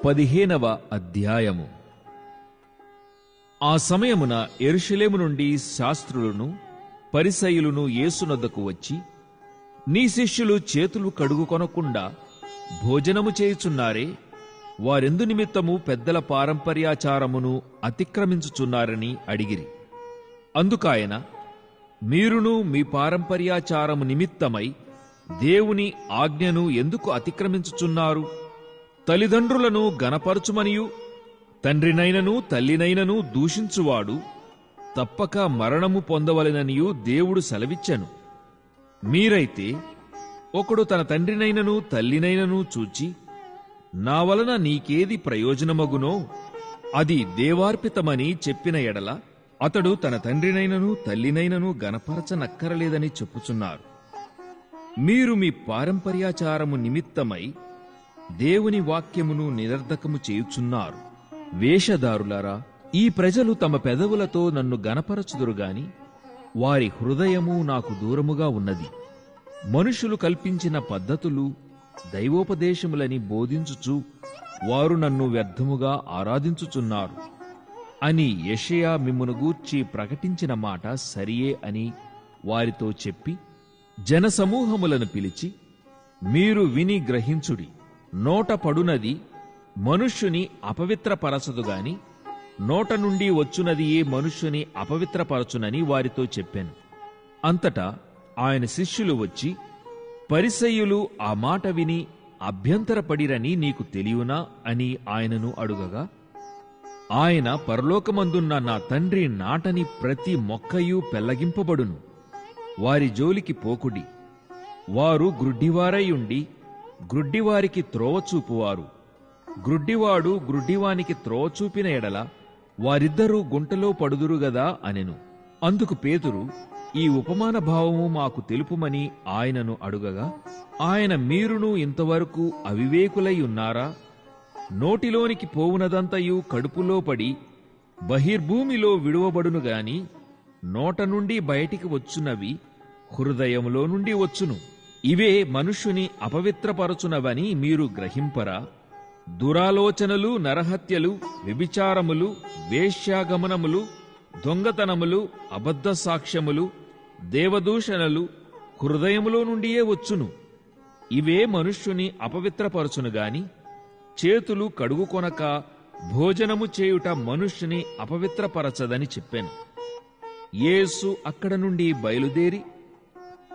15వ అధ్యాయము. ఆ సమయమున యెరూషలేము నుండి శాస్త్రులను పరిసయ్యులను యేసునొద్దకు వచ్చి, నీ శిష్యులు చేతులు కడుగుకొనకుండా భోజనము చేయుచున్నారే, వారెందు నిమిత్తము పెద్దల పారంపర్యాచారమును అతిక్రమించుచున్నారని అడిగిరి. అందుకాయన, మీరును మీ పారంపర్యాచారము నిమిత్తమై దేవుని ఆజ్ఞను ఎందుకు అతిక్రమించుచున్నారు? తల్లిదండ్రులను గనపరచుమనియు తండ్రినైనను తల్లినైనను దూషించువాడు తప్పక మరణము పొందవలెననియు దేవుడు సెలవిచ్చెను. మీరైతే ఒకడు తన తండ్రినైనను తల్లినైనను చూచి, నా వలన నీకేది ప్రయోజనమగునో అది దేవార్పితమని చెప్పిన ఎడల అతడు తన తండ్రినైనను తల్లినైనను గనపరచనక్కరలేదని చెప్పుచున్నారు. మీరు మీ పారంపర్యాచారము నిమిత్తమై దేవుని వాక్యమును నిరర్ధకము చేయుచున్నారు. వేషధారులారా, ఈ ప్రజలు తమ పెదవులతో నన్ను గనపరచుదురుగాని వారి హృదయము నాకు దూరముగా ఉన్నది. మనుషులు కల్పించిన పద్ధతులు దైవోపదేశములని బోధించుచు వారు నన్ను వ్యర్థముగా ఆరాధించుచున్నారు అని యెషయా మిమ్మును గూర్చి ప్రకటించిన మాట సరియే అని వారితో చెప్పి, జనసమూహములను పిలిచి, మీరు విని గ్రహించుడి. నోట పడునది మనుష్యుని అపవిత్రపరచదుగాని నోట నుండి వచ్చునది ఏ మనుష్యుని అపవిత్రపరచునని వారితో చెప్పాను. అంతటా ఆయన శిష్యులు వచ్చి, పరిసయ్యులు ఆ మాట విని అభ్యంతరపడిరని నీకు తెలియనా అని ఆయనను అడుగగా, ఆయన, పరలోకమందున్న నా తండ్రి నాటని ప్రతి మొక్కయు పెళ్లగింపబడును. వారి జోలికి పోకుడి. వారు గ్రుడ్డివారై ఉండి గ్రుడ్డివారికి త్రోవ చూపువారు. గ్రుడ్డివాడు గ్రుడ్డివానికి త్రోవ చూపిన ఎడల వారిద్దరూ గుంటలో పడుదురు గదా అనెను. అందుకు పేతురు, ఈ ఉపమాన భావము మాకు తెలుపుమని ఆయనను అడుగగా, ఆయన, మీరును ఇంతవరకు అవివేకులై ఉన్నారా? నోటిలోనికి పోవునదంతయు కడుపులో పడి బహిర్భూమిలో విడువబడును గాని నోట నుండి బయటికి వచ్చునవి హృదయములో నుండి వచ్చును. ఇవే మనుష్యుని అపవిత్రపరచునవని మీరు గ్రహింపరా? దురాలోచనలు, నరహత్యలు, వ్యభిచారములు, వేశ్యాగమనములు, దొంగతనములు, అబద్ధ సాక్ష్యములు, దేవదూషణలు హృదయములో నుండియే వచ్చును. ఇవే మనుష్యుని అపవిత్రపరచును గాని చేతులు కడుగుకొనక భోజనము చేయుట మనుష్యుని అపవిత్రపరచదని చెప్పాను. యేసు అక్కడ నుండి బయలుదేరి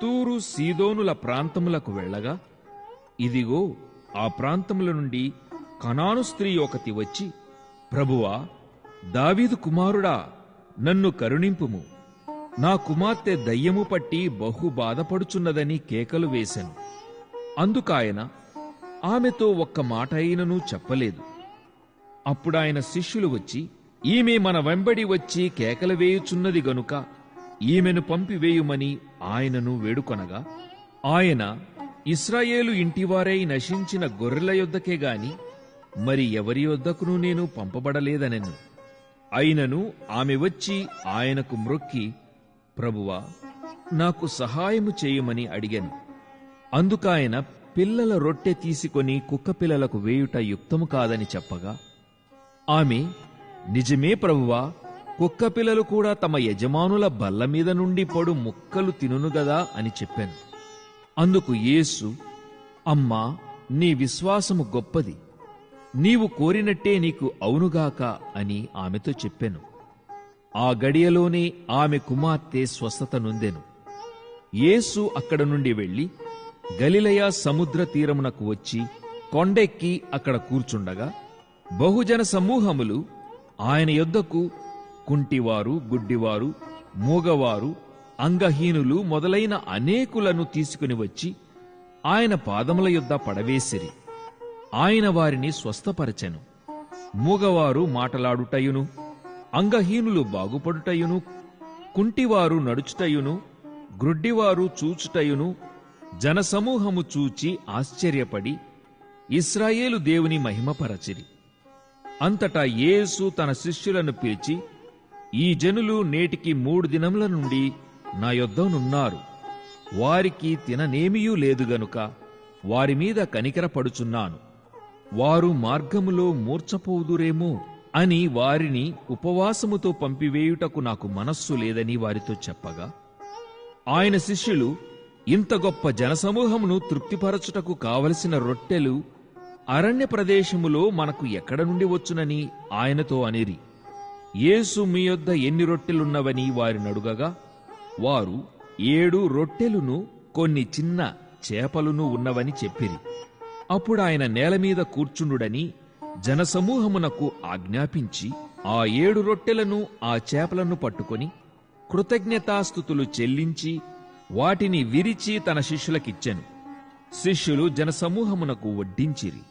తూరు సీదోనుల ప్రాంతములకు వెళ్ళగా, ఇదిగో ఆ ప్రాంతముల నుండి కనాను స్త్రీ ఒకతి వచ్చి, ప్రభువా, దావీదు కుమారుడా, నన్ను కరుణింపుము, నా కుమార్తె దయ్యము పట్టి బహు బాధపడుచున్నదని కేకలు వేశాను. అందుకాయన ఆమెతో ఒక్క మాట అయినను చెప్పలేదు. అప్పుడాయన శిష్యులు వచ్చి, ఈమె మన వెంబడి వచ్చి కేకలు వేయుచున్నది గనుక ఈమెను పంపివేయుమని ఆయనను వేడుకొనగా, ఆయన, ఇశ్రాయేలు ఇంటివారై నశించిన గొర్రెల యొద్దకే గాని మరి ఎవరి యొద్దకును నేను పంపబడలేదనెను. అయినను ఆమె వచ్చి ఆయనకు మ్రొక్కి, ప్రభువా, నాకు సహాయము చేయమని అడిగాను. అందుకాయన పిల్లల రొట్టె తీసుకొని కుక్కపిల్లలకు వేయుట యుక్తము కాదని చెప్పగా, ఆమె, నిజమే ప్రభువా, కుక్కపిల్లలు కూడా తమ యజమానుల బల్ల మీద నుండి పడు ముక్కలు తినునుగదా అని చెప్పాను. అందుకు యేసు, అమ్మా, నీ విశ్వాసము గొప్పది, నీవు కోరినట్టే నీకు అవునుగాక అని ఆమెతో చెప్పాను. ఆ గడియలోనే ఆమె కుమార్తె స్వస్థత నొందెను. యేసు అక్కడ నుండి వెళ్లి గలిలయ సముద్ర తీరమునకు వచ్చి కొండెక్కి అక్కడ కూర్చుండగా, బహుజన సమూహములు ఆయన యొద్దకు కుంటివారు, గుడ్డివారు, మూగవారు, అంగహీనులు మొదలైన అనేకులను తీసుకుని వచ్చి ఆయన పాదముల యొద్ద పడవేసిరి. ఆయన వారిని స్వస్థపరచెను. మూగవారు మాటలాడుటయును, అంగహీనులు బాగుపడుటయును, కుంటివారు నడుచుటయును, గ్రుడ్డివారు చూచుటయును జనసమూహము చూచి ఆశ్చర్యపడి ఇశ్రాయేలు దేవుని మహిమపరచిరి. అంతటా యేసు తన శిష్యులను పిలిచి, ఈ జనులు నేటికి 3 దినముల నుండి నా యొద్దనున్నారు. వారికి తిననేమియూ లేదు గనుక వారి మీద కనికరపడుచున్నాను. వారు మార్గములో మూర్ఛపోదురేమో అని వారిని ఉపవాసముతో పంపివేయుటకు నాకు మనస్సు లేదని వారితో చెప్పగా, ఆయన శిష్యులు, ఇంత గొప్ప జనసమూహమును తృప్తిపరచుటకు కావలసిన రొట్టెలు అరణ్య ప్రదేశములో మనకు ఎక్కడ నుండి వచ్చునని ఆయనతో అనిరి. యేసు మీ యొద్ద ఎన్ని రొట్టెలున్నవని వారినడుగగా, వారు 7 రొట్టెలును కొన్ని చిన్న చేపలును ఉన్నవని చెప్పిరి. అప్పుడాయన నేలమీద కూర్చుండుడని జనసమూహమునకు ఆజ్ఞాపించి ఆ 7 రొట్టెలను ఆ చేపలను పట్టుకొని కృతజ్ఞతాస్తుతులు చెల్లించి వాటిని విరిచి తన శిష్యులకిచ్చెను. శిష్యులు జనసమూహమునకు వడ్డించిరి.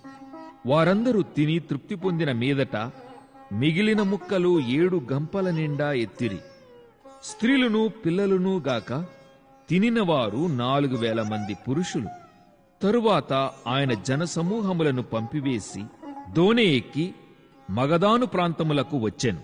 వారందరూ తిని తృప్తి పొందిన మీదట మిగిలిన ముక్కలు 7 గంపల నిండా ఎత్తిరి. స్త్రీలును పిల్లలును గాక తినినవారు 4,000 మంది పురుషులు. తరువాత ఆయన జనసమూహములను పంపివేసి దోణి ఎక్కి మగదాను ప్రాంతములకు వచ్చెను.